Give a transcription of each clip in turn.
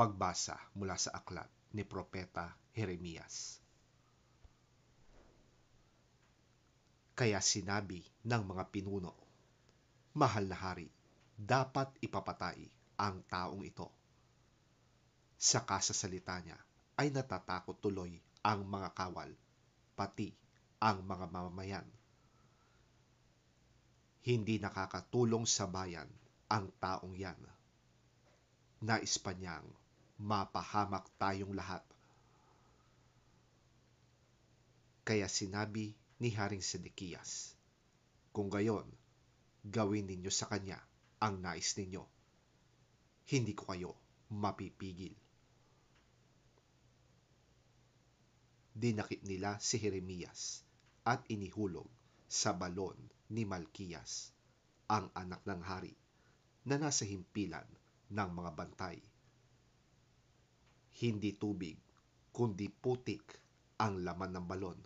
Pagbasa mula sa aklat ni Propeta Jeremias. Kaya sinabi ng mga pinuno, "Mahal na hari, dapat ipapatay ang taong ito." Sa kasasalita niya ay natatakot tuloy ang mga kawal, pati ang mga mamamayan. Hindi nakakatulong sa bayan ang taong yan. Nais pa niyang mapahamak tayong lahat. Kaya sinabi ni Haring Sedekiyas, "Kung gayon, gawin ninyo sa kanya ang nais ninyo. Hindi ko kayo mapipigil." Dinakip nila si Jeremias at inihulog sa balon ni Malkiyas, ang anak ng hari, na nasa himpilan ng mga bantay. Hindi tubig, kundi putik ang laman ng balon,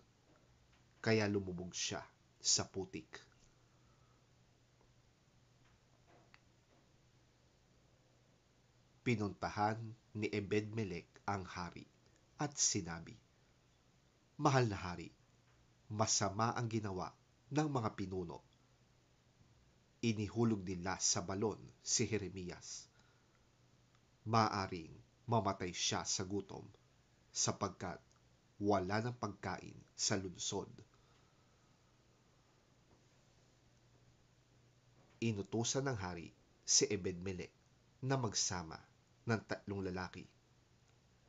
kaya lumubog siya sa putik. Pinuntahan ni Ebed-Melek ang hari at sinabi, "Mahal na hari, masama ang ginawa ng mga pinuno. Inihulog nila sa balon si Jeremias. Maaring mamatay siya sa gutom sapagkat wala ng pagkain sa lungsod." Inutusan ng hari si Ebed-Melek na magsama ng 3 lalaki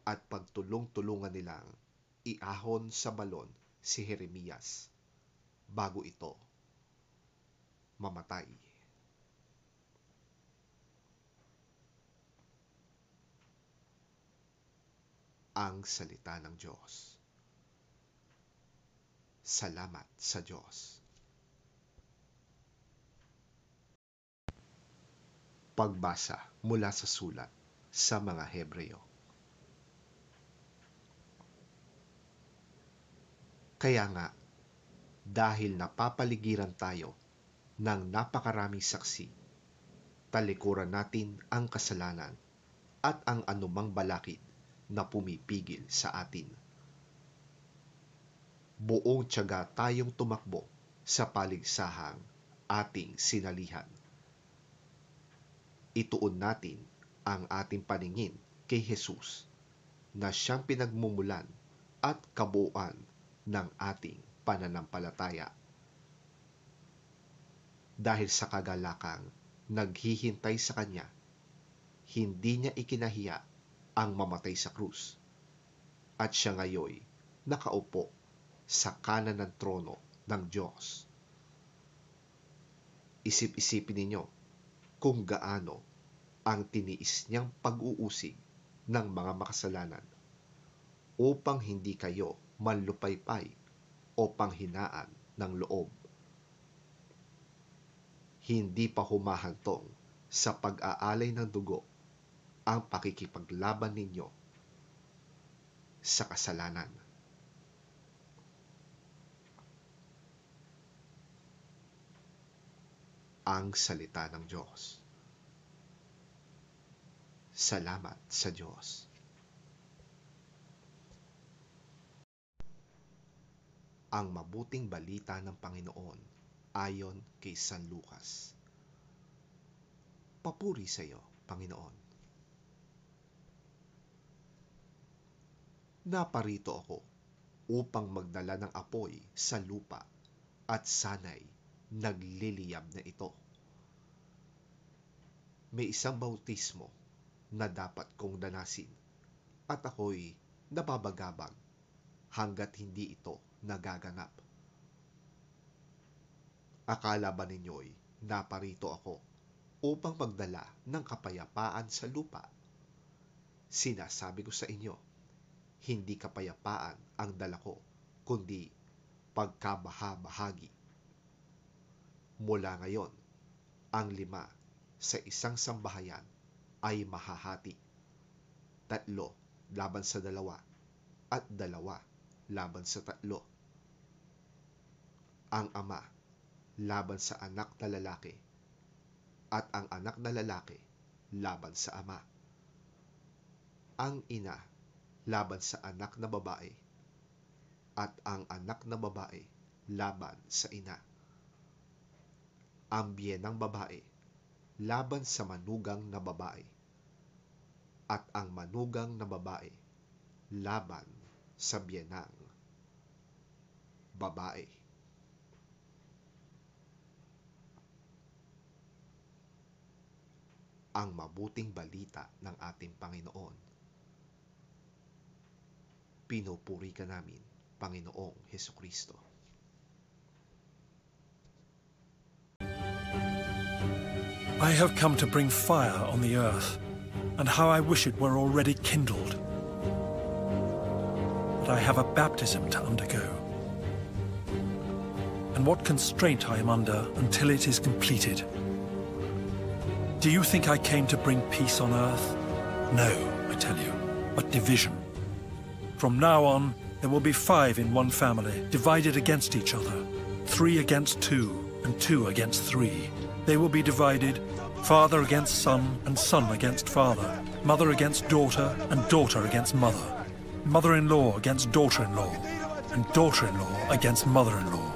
at pagtulong-tulungan nilang iahon sa balon si Jeremias bago ito mamatay. Ang salita ng Diyos. Salamat sa Diyos. Pagbasa mula sa sulat sa mga Hebreo. Kaya nga, dahil napapaligiran tayo ng napakaraming saksi, talikuran natin ang kasalanan at ang anumang balakid na pumipigil sa atin. Buong tiyaga tayong tumakbo sa paligsahang ating sinalihan. Ituon natin ang ating paningin kay Jesus, na siyang pinagmumulan at kabuuan ng ating pananampalataya. Dahil sa kagalakang naghihintay sa Kanya, hindi niya ikinahiya ang mamatay sa krus, at siya ngayoy nakaupo sa kanan ng trono ng Diyos. Isip-isipin ninyo kung gaano ang tiniis niyang pag-uusig ng mga makasalanan upang hindi kayo manlupaypay o panghinaan ng loob. Hindi pa humahantong sa pag-aalay ng dugo ang pakikipaglaban ninyo sa kasalanan. Ang salita ng Diyos. Salamat sa Diyos. Ang mabuting balita ng Panginoon ayon kay San Lucas. Papuri sa iyo, Panginoon. Naparito ako upang magdala ng apoy sa lupa at sana'y nagliliyab na ito. May isang bautismo na dapat kong danasin at ako'y nababagabag hanggat hindi ito nagaganap. Akala ba ninyo'y naparito ako upang magdala ng kapayapaan sa lupa? Sinasabi ko sa inyo, hindi kapayapaan ang dala ko, kundi pagkabaha-bahagi. Mula ngayon, ang 5 sa isang sambahayan ay mahahati, 3 laban sa 2 at 2 laban sa 3. Ang ama laban sa anak na lalaki at ang anak na lalaki laban sa ama. ang ina laban sa anak na babae at ang anak na babae laban sa ina. Ang biyenang babae laban sa manugang na babae at ang manugang na babae laban sa biyenang babae. Ang mabuting balita ng ating Panginoon. Pinupuri ka namin, Panginoong Hesukristo. I have come to bring fire on the earth, and how I wish it were already kindled. But I have a baptism to undergo, and what constraint I am under until it is completed. Do you think I came to bring peace on earth? No, I tell you, but division. From now on, there will be 5 in one family, divided against each other, 3 against 2, and 2 against 3. They will be divided, father against son, and son against father, mother against daughter, and daughter against mother, mother-in-law against daughter-in-law, and daughter-in-law against mother-in-law.